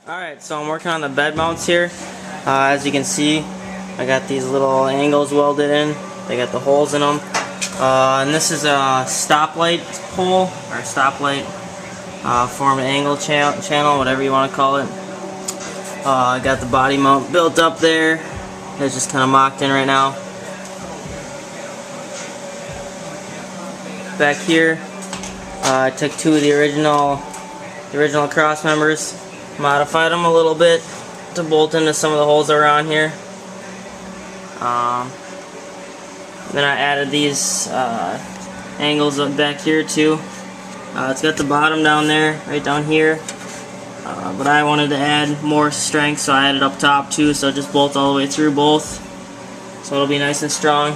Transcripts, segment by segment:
Alright, so I'm working on the bed mounts here. As you can see, I got these little angles welded in. They got the holes in them. And this is a stoplight pole, or stoplight form angle channel, whatever you want to call it. I got the body mount built up there. It's just kind of mocked in right now. Back here, I took two of the original cross members, modified them a little bit to bolt into some of the holes around here. Then I added these angles up back here too. It's got the bottom down there, right down here. But I wanted to add more strength, so I added up top too, so it just bolts all the way through both. So it'll be nice and strong.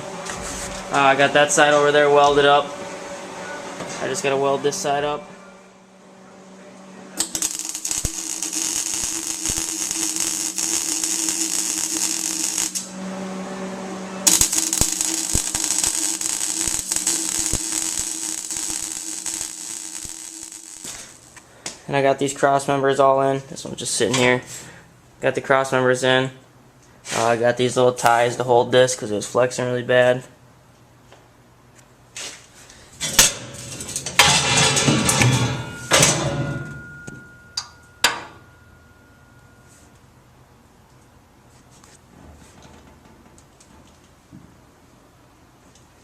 I got that side over there welded up. I just gotta weld this side up. And I got these cross members all in. This one's just sitting here. Got the cross members in. I got these little ties to hold this because it was flexing really bad.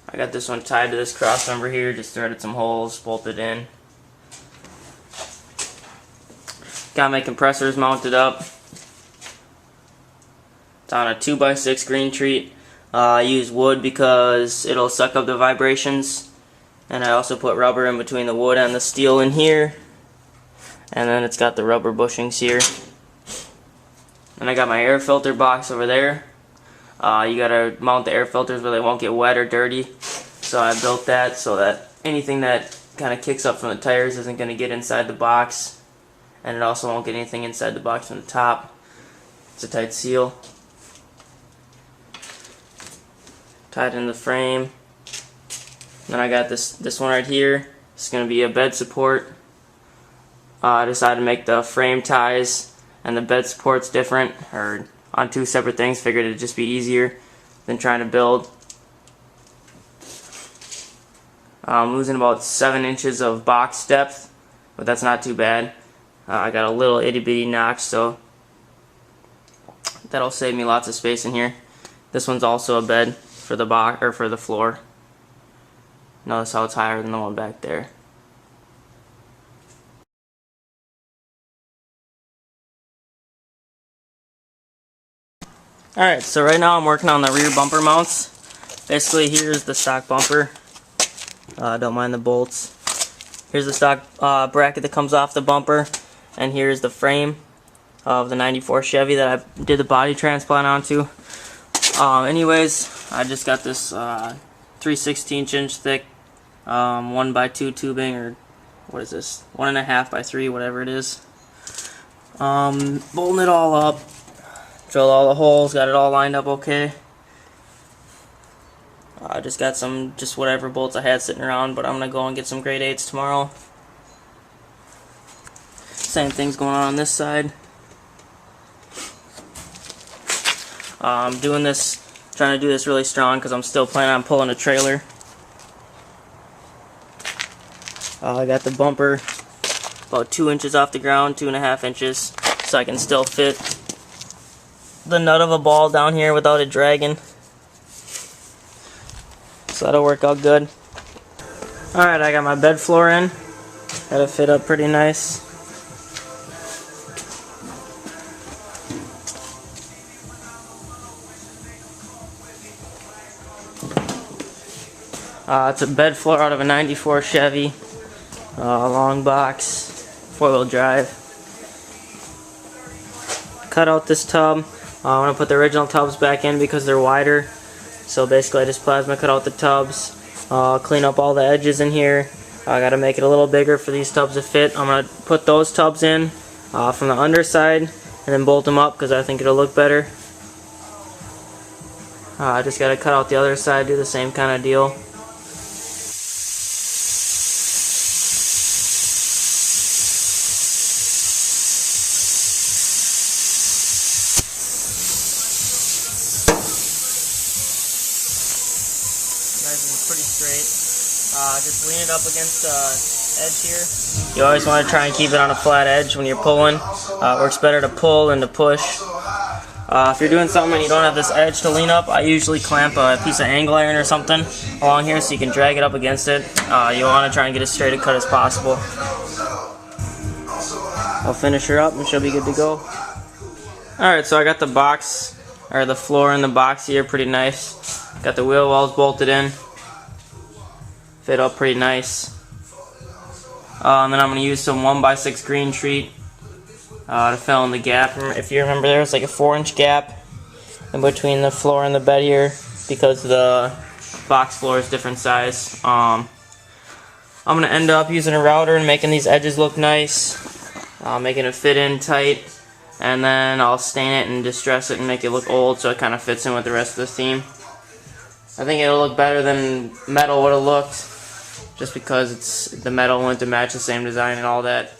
I got this one tied to this cross member here, just threaded some holes, bolted in. Got my compressors mounted up. It's on a 2x6 green treat. I use wood because it'll suck up the vibrations. And I also put rubber in between the wood and the steel in here. And then it's got the rubber bushings here. And I got my air filter box over there. You gotta mount the air filters where they won't get wet or dirty. So I built that so that anything that kind of kicks up from the tires isn't going to get inside the box. And it also won't get anything inside the box from the top. It's a tight seal. Tied in the frame. Then I got this one right here. It's going to be a bed support. I decided to make the frame ties and the bed supports different, or on two separate things. Figured it'd just be easier than trying to build. I'm losing about 7 inches of box depth, but that's not too bad. I got a little itty bitty notch, so that'll save me lots of space in here. This one's also a bed for the box, or for the floor. Notice how it's higher than the one back there. Alright, so right now I'm working on the rear bumper mounts. Basically, here's the stock bumper. Don't mind the bolts. Here's the stock bracket that comes off the bumper, and here's the frame of the 94 Chevy that I did the body transplant onto. Anyways, I just got this 3/16 inch thick 1x2 tubing, or what is this? 1.5 by 3, whatever it is. Bolting it all up, drilled all the holes, got it all lined up okay. I just got some, just whatever bolts I had sitting around, but I'm going to go and get some grade 8s tomorrow. Same thing's going on this side. I'm doing this, trying to do this really strong because I'm still planning on pulling a trailer. I got the bumper about 2 inches off the ground, 2.5 inches, so I can still fit the nut of a ball down here without it dragging. So that'll work out good. Alright, I got my bed floor in. Got it fit up pretty nice. It's a bed floor out of a 94 Chevy. Long box, 4-wheel drive. Cut out this tub. I want to put the original tubs back in because they're wider. So basically I just plasma cut out the tubs, clean up all the edges in here. I gotta make it a little bigger for these tubs to fit. I'm gonna put those tubs in from the underside and then bolt them up because I think it'll look better. I just gotta cut out the other side, do the same kind of deal. nice and pretty straight. Just lean it up against the edge here. You always want to try and keep it on a flat edge when you're pulling. It works better to pull than to push. If you're doing something and you don't have this edge to lean up, I usually clamp a piece of angle iron or something along here so you can drag it up against it. You want to try and get as straight a cut as possible. I'll finish her up and she'll be good to go. Alright, so I got the box, or the floor in the box here pretty nice. Got the wheel wells bolted in. Fit up pretty nice. And then I'm going to use some 1x6 green treat to fill in the gap. If you remember, there was like a 4-inch gap in between the floor and the bed here because the box floor is different size. I'm going to end up using a router and making these edges look nice, making it fit in tight, and then I'll stain it and distress it and make it look old so it kind of fits in with the rest of the theme. I think it'll look better than metal would have looked, just because the metal went to match the same design and all that.